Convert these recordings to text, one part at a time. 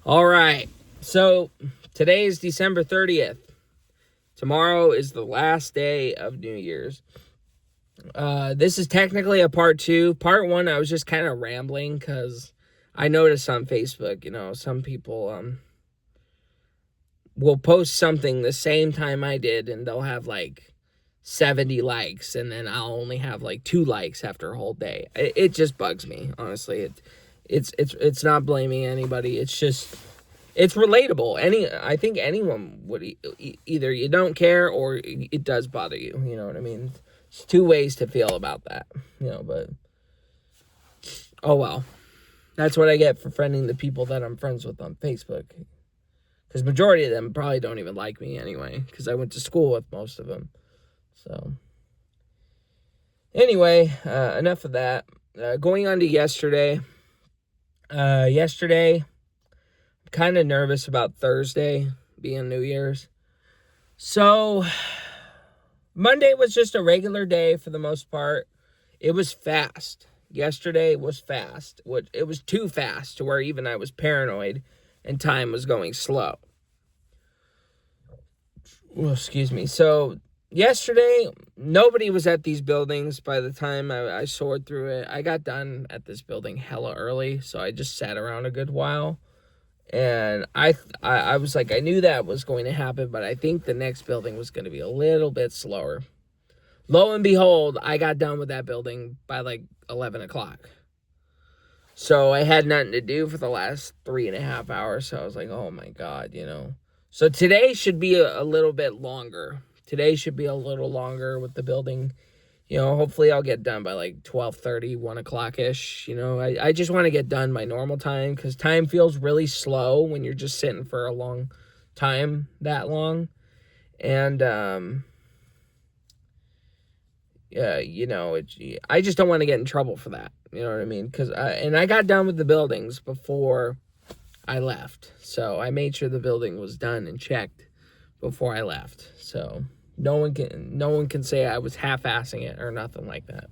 All right. So today is December 30th. Tomorrow is the last day of New Year's. This is technically a part two. Part one, I was just kind of rambling because I noticed on Facebook, some people will post something the same time I did, and they'll have like 70 likes, and then I'll only have like 2 likes after a whole day. It just bugs me, honestly. It's not blaming anybody. It's just it's relatable. I think anyone would either you don't care or it does bother you. You know what I mean? It's 2 ways to feel about that. But oh well. That's what I get for friending the people that I'm friends with on Facebook. Because majority of them probably don't even like me anyway. Because I went to school with most of them. So anyway, enough of that. Going on to yesterday. Yesterday, I'm kind of nervous about Thursday being New Year's. So Monday was just a regular day for the most part. It was fast. Yesterday was fast. It was too fast to where even I was paranoid and time was going slow. Well, excuse me. So yesterday, nobody was at these buildings by the time I soared through it. I got done at this building hella early, so I just sat around a good while. And I was like, I knew that was going to happen, but I think the next building was going to be a little bit slower. Lo and behold, I got done with that building by like 11 o'clock. So I had nothing to do for the last 3.5 hours. So I was like, oh my God, So today should be a little bit longer. Today should be a little longer with the building. Hopefully I'll get done by like 12:30, 1 o'clock-ish. I just want to get done my normal time because time feels really slow when you're just sitting for a long time, that long. And, I just don't want to get in trouble for that. You know what I mean? And I got done with the buildings before I left. So I made sure the building was done and checked before I left. So no one can say I was half-assing it or nothing like that.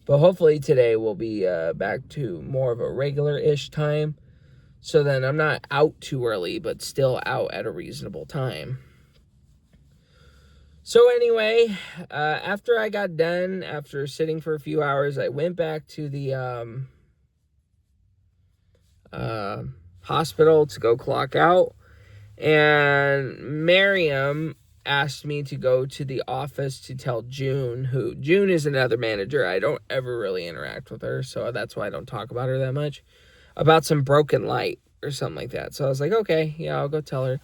But hopefully today will be back to more of a regular-ish time. So then I'm not out too early, but still out at a reasonable time. So anyway, after I got done, after sitting for a few hours, I went back to the hospital to go clock out. And Miriam asked me to go to the office to tell June is another manager. I don't ever really interact with her, so that's why I don't talk about her that much, about some broken light or something like that. So I was like, okay, yeah, I'll go tell her.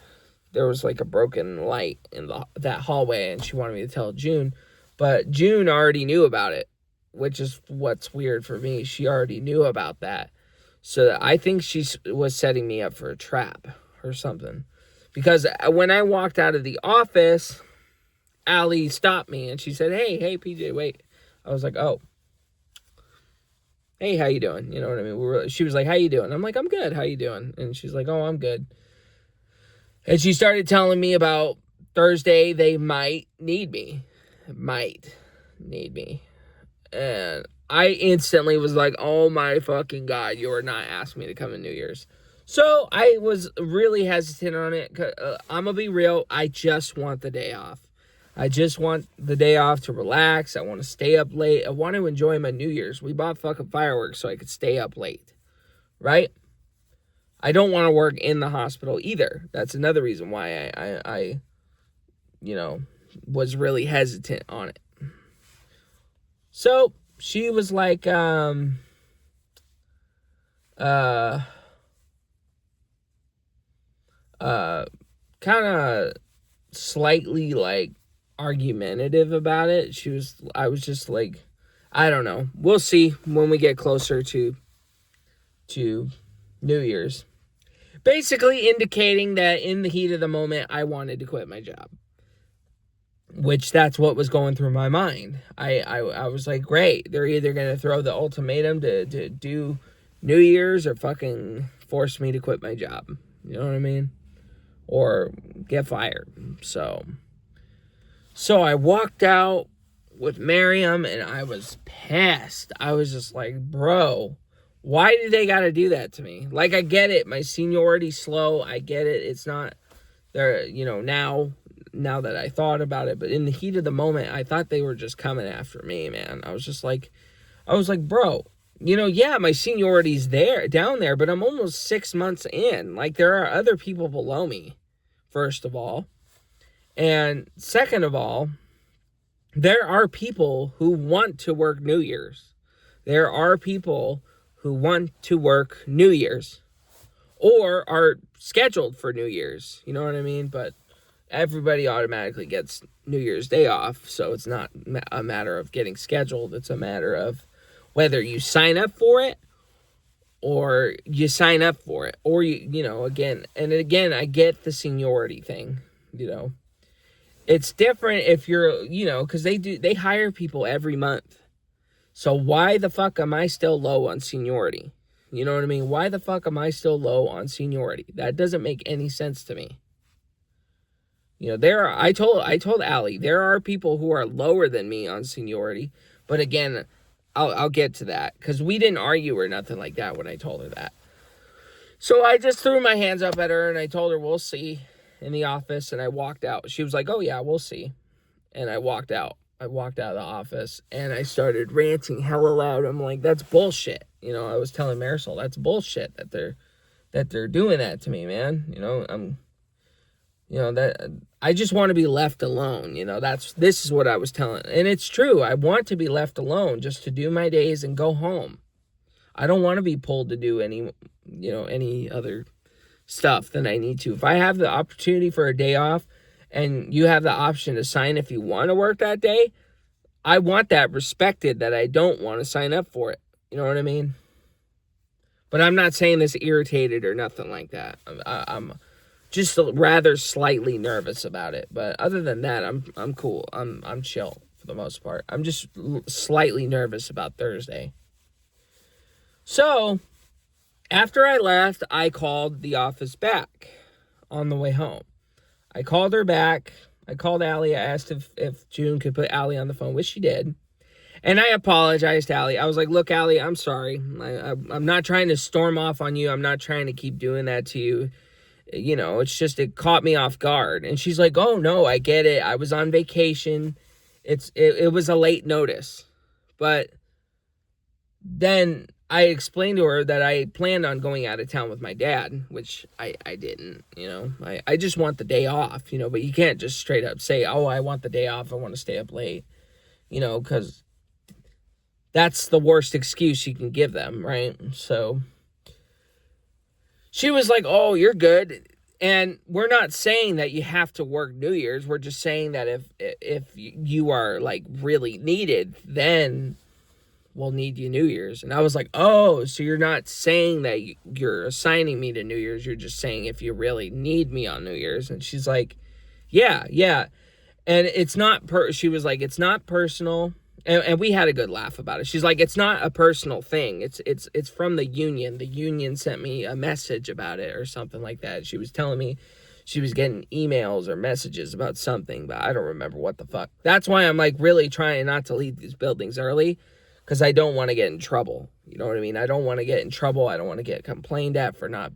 There was like a broken light in that hallway, and she wanted me to tell June. But June already knew about it, which is what's weird for me. She already knew about that. So I think she was setting me up for a trap or something. Because when I walked out of the office, Allie stopped me, and she said, hey, PJ, wait. I was like, oh. Hey, how you doing? You know what I mean? She was like, how you doing? I'm like, I'm good. How you doing? And she's like, oh, I'm good. And she started telling me about Thursday they might need me. And I instantly was like, oh my fucking God, you are not asking me to come in New Year's. So I was really hesitant on it. I'm going to be real. I just want the day off. I just want the day off to relax. I want to stay up late. I want to enjoy my New Year's. We bought fucking fireworks so I could stay up late. Right? I don't want to work in the hospital either. That's another reason why I was really hesitant on it. So she was like, kind of slightly like argumentative about it. I was just like, I don't know. We'll see when we get closer to New Year's. Basically indicating that in the heat of the moment, I wanted to quit my job. Which that's what was going through my mind. I was like, great. They're either going to throw the ultimatum to do New Year's or fucking force me to quit my job. You know what I mean? Or get fired. So I walked out with Miriam and I was pissed. I was just like, bro, Why do they got to do that to me? Like, I get it. My seniority's slow. I get it. It's not there, now that I thought about it. But in the heat of the moment, I thought they were just coming after me, man. I was like, bro, yeah, my seniority's down there, but I'm almost 6 months in. Like, there are other people below me, first of all. And second of all, there are people who want to work New Year's. There are people who want to work New Year's or are scheduled for New Year's. You know what I mean? But everybody automatically gets New Year's Day off, so it's not a matter of getting scheduled. It's a matter of whether you sign up for it or you sign up for it. Or, again, I get the seniority thing, It's different if you're, because they hire people every month. So why the fuck am I still low on seniority? You know what I mean? Why the fuck am I still low on seniority? That doesn't make any sense to me. I told Allie, there are people who are lower than me on seniority. But again, I'll get to that because we didn't argue or nothing like that when I told her that. So I just threw my hands up at her and I told her, we'll see, in the office, and I walked out. She was like, oh yeah, we'll see. And I walked out. I walked out of the office and I started ranting hella loud. I'm like, that's bullshit. I was telling Marisol, that's bullshit that they're doing that to me, man. That I just want to be left alone. This is what I was telling. And it's true. I want to be left alone just to do my days and go home. I don't want to be pulled to do any other stuff than I need to. If I have the opportunity for a day off and you have the option to sign if you want to work that day, I want that respected, that I don't want to sign up for it. You know what I mean? But I'm not saying this irritated or nothing like that. I'm just rather slightly nervous about it. But other than that, I'm cool. I'm chill for the most part. I'm just slightly nervous about Thursday. So after I left, I called the office back on the way home. I called her back. I called Allie. I asked if June could put Allie on the phone, which she did. And I apologized to Allie. I was like, look, Allie, I'm sorry. I'm not trying to storm off on you. I'm not trying to keep doing that to you. It's just, it caught me off guard. And she's like, oh, no, I get it. I was on vacation. It was a late notice. But then I explained to her that I planned on going out of town with my dad, which I didn't, I just want the day off, but you can't just straight up say, oh, I want the day off. I want to stay up late, because that's the worst excuse you can give them, right? So she was like, oh, you're good. And we're not saying that you have to work New Year's. We're just saying that if you are like really needed, then we'll need you New Year's. And I was like, oh, so you're not saying that you're assigning me to New Year's. You're just saying if you really need me on New Year's. And she's like, yeah. And it's not, she was like, it's not personal. And we had a good laugh about it. She's like, it's not a personal thing. It's from the union. The union sent me a message about it or something like that. She was telling me she was getting emails or messages about something, but I don't remember what the fuck. That's why I'm like really trying not to leave these buildings early, because I don't want to get in trouble. You know what I mean? I don't want to get in trouble. I don't want to get complained at for not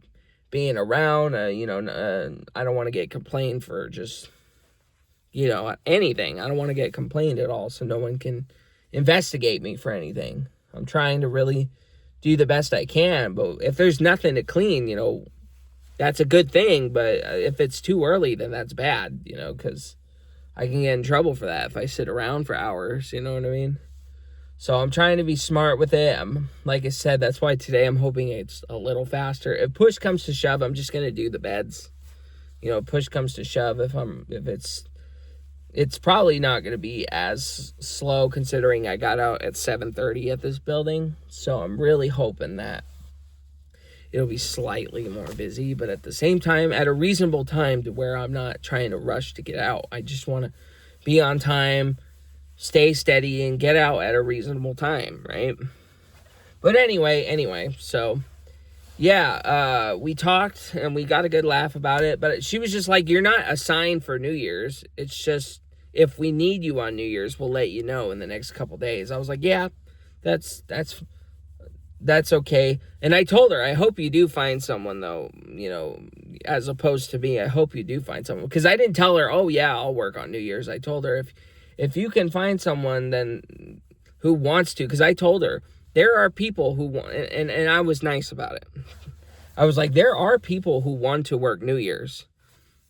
being around. I don't want to get complained for just, anything. I don't want to get complained at all, so no one can investigate me for anything. I'm trying to really do the best I can, but if there's nothing to clean, that's a good thing. But if it's too early, then that's bad, because I can get in trouble for that if I sit around for hours. You know what I mean? So I'm trying to be smart with it. Like I said, that's why today I'm hoping it's a little faster. If push comes to shove, I'm just gonna do the beds. Push comes to shove. It's probably not gonna be as slow, considering I got out at 7:30 at this building. So I'm really hoping that it'll be slightly more busy, but at the same time, at a reasonable time to where I'm not trying to rush to get out. I just want to be on time, stay steady, and get out at a reasonable time, right? But anyway, so yeah, we talked and we got a good laugh about it, but she was just like, you're not assigned for New Year's. It's just, if we need you on New Year's, we'll let you know in the next couple days. I was like, yeah, that's that's okay. And I told her, I hope you do find someone, though, as opposed to me. I hope you do find someone. Because I didn't tell her, oh, yeah, I'll work on New Year's. I told her, if you can find someone then who wants to, because I told her, there are people who want, and I was nice about it. I was like, there are people who want to work New Year's.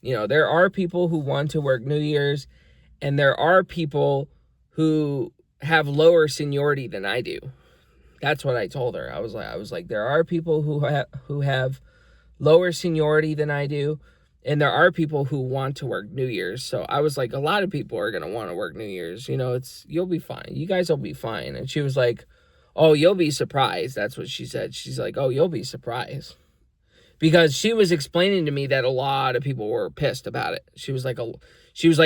There are people who want to work New Year's, and there are people who have lower seniority than I do. That's what I told her. I was like, there are people who have lower seniority than I do, and there are people who want to work New Year's. So I was like, a lot of people are gonna want to work New Year's. You'll be fine. You guys will be fine. And she was like, oh, you'll be surprised. That's what she said. She's like, oh, you'll be surprised. Because she was explaining to me that a lot of people were pissed about it. She was like,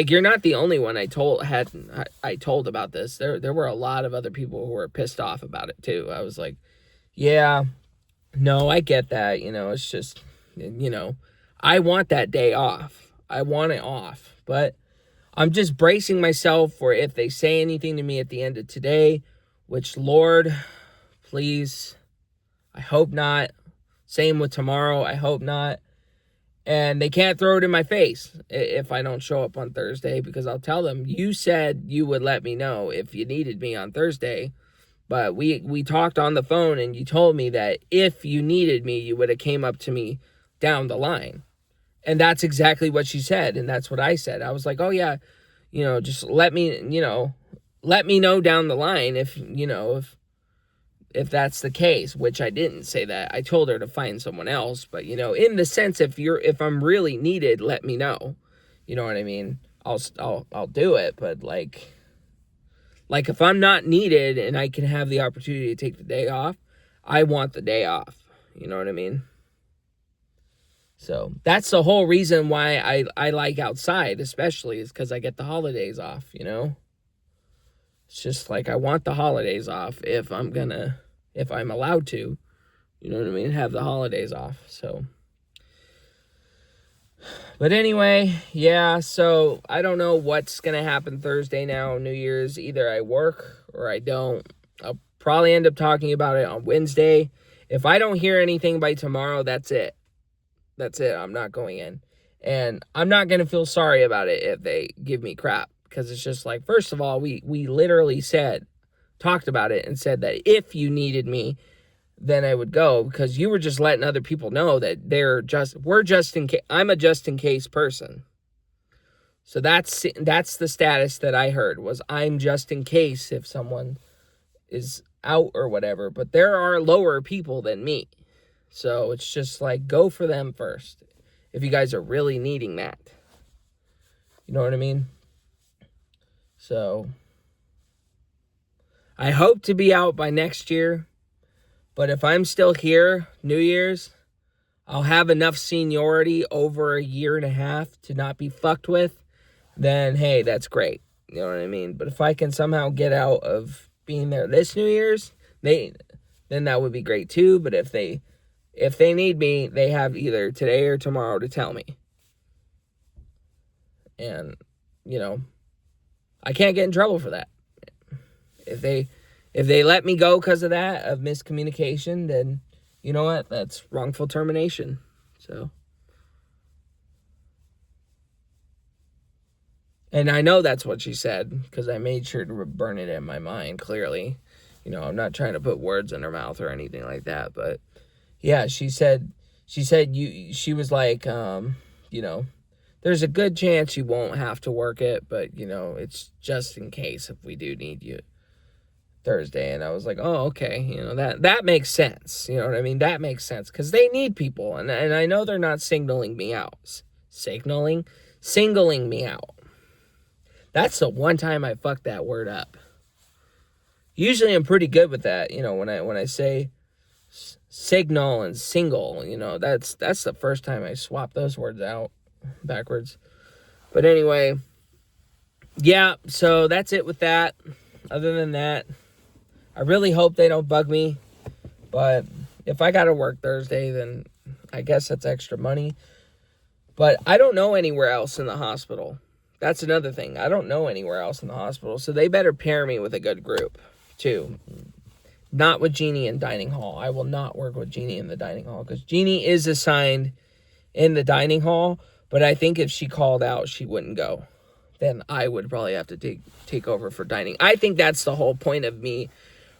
you're not the only one I told about this. There were a lot of other people who were pissed off about it too. I was like, yeah, no, I get that. It's just, I want that day off. I want it off. But I'm just bracing myself for if they say anything to me at the end of today, which, Lord, please, I hope not. Same with tomorrow. I hope not. And they can't throw it in my face if I don't show up on Thursday, because I'll tell them, you said you would let me know if you needed me on Thursday. But we talked on the phone, and you told me that if you needed me, you would have came up to me down the line. And that's exactly what she said. And that's what I said. I was like, oh, yeah, just let me know down the line if that's the case, which I didn't say that. I told her to find someone else, but in the sense, if I'm really needed, let me know. You know what I mean? I'll do it, but like if I'm not needed and I can have the opportunity to take the day off, I want the day off. You know what I mean? So that's the whole reason why I like outside, especially, is because I get the holidays off, It's just like, I want the holidays off if I'm allowed to, you know what I mean, have the holidays off. So, but anyway, yeah, so I don't know what's going to happen Thursday now, New Year's. Either I work or I don't. I'll probably end up talking about it on Wednesday. If I don't hear anything by tomorrow, that's it. That's it. I'm not going in. And I'm not going to feel sorry about it if they give me crap. Because it's just like, first of all, we literally talked about it and said that if you needed me, then I would go, because you were just letting other people know that I'm a just in case person. So that's the status that I heard, was I'm just in case if someone is out or whatever. But there are lower people than me. So it's just like, go for them first if you guys are really needing that. You know what I mean? So I hope to be out by next year, but if I'm still here, New Year's, I'll have enough seniority over a year and a half to not be fucked with, then hey, that's great. You know what I mean? But if I can somehow get out of being there this New Year's, then that would be great too. But if they need me, they have either today or tomorrow to tell me. And, I can't get in trouble for that. If they let me go because of that, of miscommunication, then you know what? That's wrongful termination. So, and I know that's what she said, because I made sure to burn it in my mind clearly. I'm not trying to put words in her mouth or anything like that, but yeah, she said she was like, there's a good chance you won't have to work it, but it's just in case if we do need you Thursday. And I was like, oh, okay, that makes sense. You know what I mean? That makes sense, because they need people, and I know they're not singling me out. Singling me out. That's the one time I fucked that word up. Usually I'm pretty good with that, when I say signal and single, that's the first time I swap those words out backwards. But anyway, yeah, so that's it with that. Other than that, I really hope they don't bug me, but if I gotta work Thursday, then I guess that's extra money. But I don't know anywhere else in the hospital. That's another thing. I don't know anywhere else in the hospital, so they better pair me with a good group too. Not with Jeannie in dining hall. I will not work with Jeannie in the dining hall because Jeannie is assigned in the dining hall, but I think if she called out, she wouldn't go. Then I would probably have to take over for dining. I think that's the whole point of me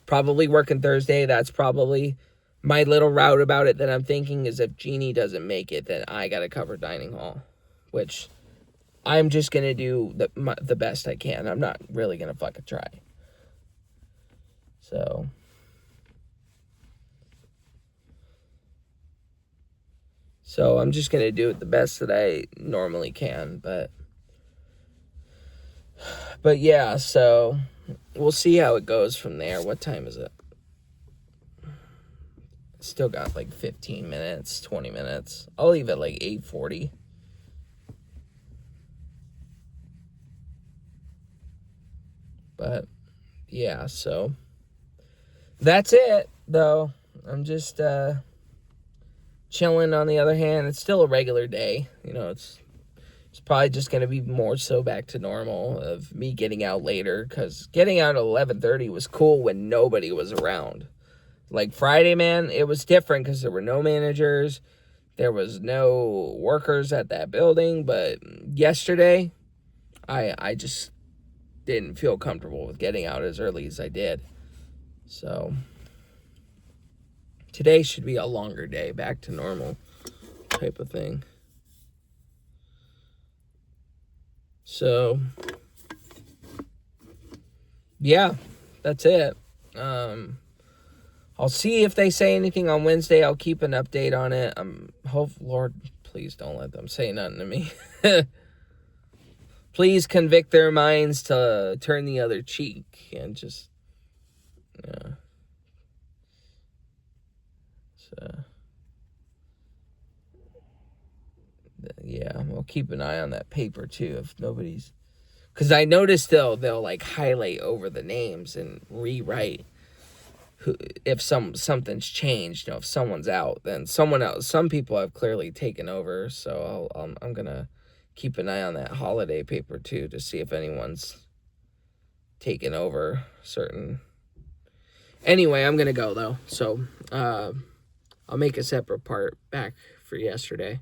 probably working Thursday. That's probably my little route about it that I'm thinking is if Jeannie doesn't make it, then I got to cover dining hall, which I'm just going to do the best I can. I'm not really going to fucking try. So I'm just going to do it the best that I normally can. But yeah, so we'll see how it goes from there. What time is it? Still got like 15 minutes, 20 minutes. I'll leave at like 8:40. But yeah, so that's it, though. I'm just chilling. On the other hand, it's still a regular day. It's probably just going to be more so back to normal of me getting out later, because getting out at 11:30 was cool when nobody was around. Like Friday, man, it was different because there were no managers. There was no workers at that building. But yesterday, I just didn't feel comfortable with getting out as early as I did. So today should be a longer day, back to normal type of thing. So yeah, that's it. I'll see if they say anything on Wednesday. I'll keep an update on it. Lord, please don't let them say nothing to me. Please convict their minds to turn the other cheek and just, yeah, we'll keep an eye on that paper too. If nobody's, because I noticed they'll like highlight over the names and rewrite. If something's changed, if someone's out, then someone else. Some people have clearly taken over, so I'm gonna keep an eye on that holiday paper too to see if anyone's taken over certain. Anyway, I'm gonna go though, so I'll make a separate part back for yesterday.